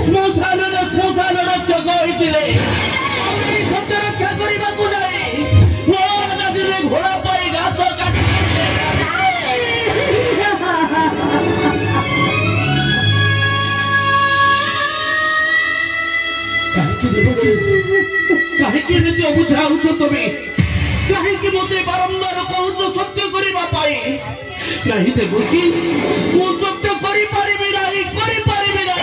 ଶ୍ମଶାନ ରକ୍ଷକ ହୋଇଥିଲେ ସତ୍ୟ ରକ୍ଷା କରିବାକୁ ଯାଇ ମୋ ରାଜାଦିନେ ଘୋଡ଼ା ପାଇଁ ଘାସ କାଟି କାହିଁକି ଏମିତି ଅବୁଝା ହଉଛ ତମେ କାହିଁକି ମୋତେ ବାରମ୍ବାର କହୁଛ ସତ୍ୟ କରିବା ପାଇଁ ନାହିଁ ଦେବକୀ ମୁଁ ସତ୍ୟ କରିପାରିବି ନାହିଁ କରିପାରିବି ନାହିଁ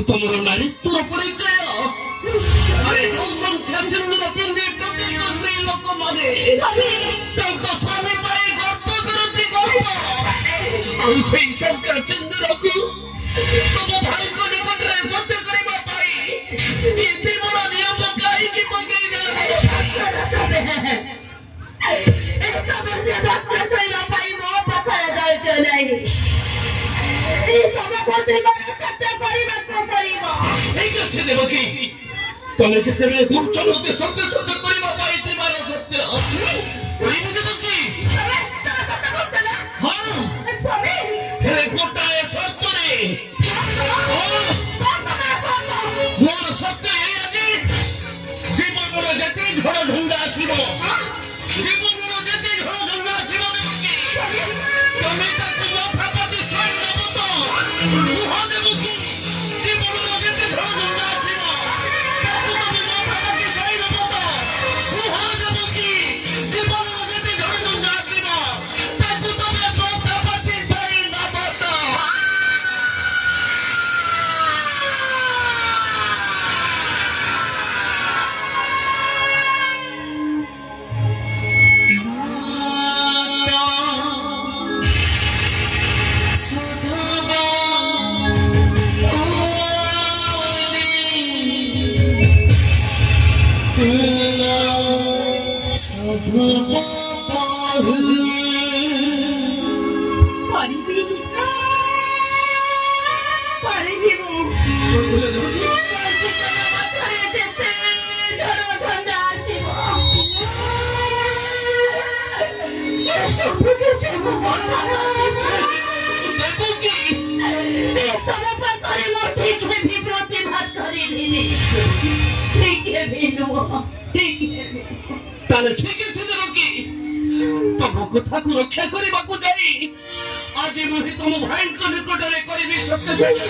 ତମର ନାରୀତ୍ୱର ପରିଚୟ ଆରେ ସଂଖ୍ୟା ସିନ୍ଦୁର ପିନ୍ଧି ପ୍ରତ୍ୟେକ ସ୍ତ୍ରୀ ଲୋକମାନେ ତାଙ୍କ ସ୍ୱାମୀ ପାଇଁ ଗର୍ବ କରନ୍ତି ଗର୍ବ ଆଉ ସେଇ ସଂଖ୍ୟା ସିନ୍ଦୁରକୁ ତମ ଭାଇଙ୍କ ନିକଟରେ ସତ୍ୟ କରିବା ପାଇଁ ଏତେ ବଡ଼ ନିୟମ କାହିଁକି ପକେଇ ଦେଲେ ଶୋଇବା ପାଇଁ ମୋ ପାଖରେ ଧୈର୍ଯ୍ୟ ନାହିଁ ଦେବକୀ ତମେ ଯେତେବେଳେ କହୁଛ ମୋତେ ସତ୍ୟ ସତ୍ୟ କରିବା ପାଇଁ ଯିବାର ସତ୍ୟ ହେଲେ ଗୋଟାଏ ସତ୍ୟରେ ମୋର ସତ୍ୟ ଏଇଆ ଯେ ଜୀବନର ଯେତେ ଝଡ଼ ଝଞ୍ଜା ଆସିବ ଜୀବନର ଯେତେ ଝଡ଼ ଝଞ୍ଜା ଆସିବ ଦେବକୀ ତମେ ତାକୁ ମୋ ପ୍ରତି ଛାଡ଼ି ଦେବ ତ କୁହ ଦେବକୀ ଜୀବନର ଯେତେ ଝଡ଼ ଝଞ୍ଜା ତାହେଲେ ଠିକ ଅଛି ଦେବକୀ ତମ କଥାକୁ ରକ୍ଷା କରିବାକୁ ଯାଇ ଆଜି ମୁଁ ତମ ଭାଇଙ୍କ ନିକଟରେ କରିବି ସତ୍ୟ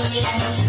You're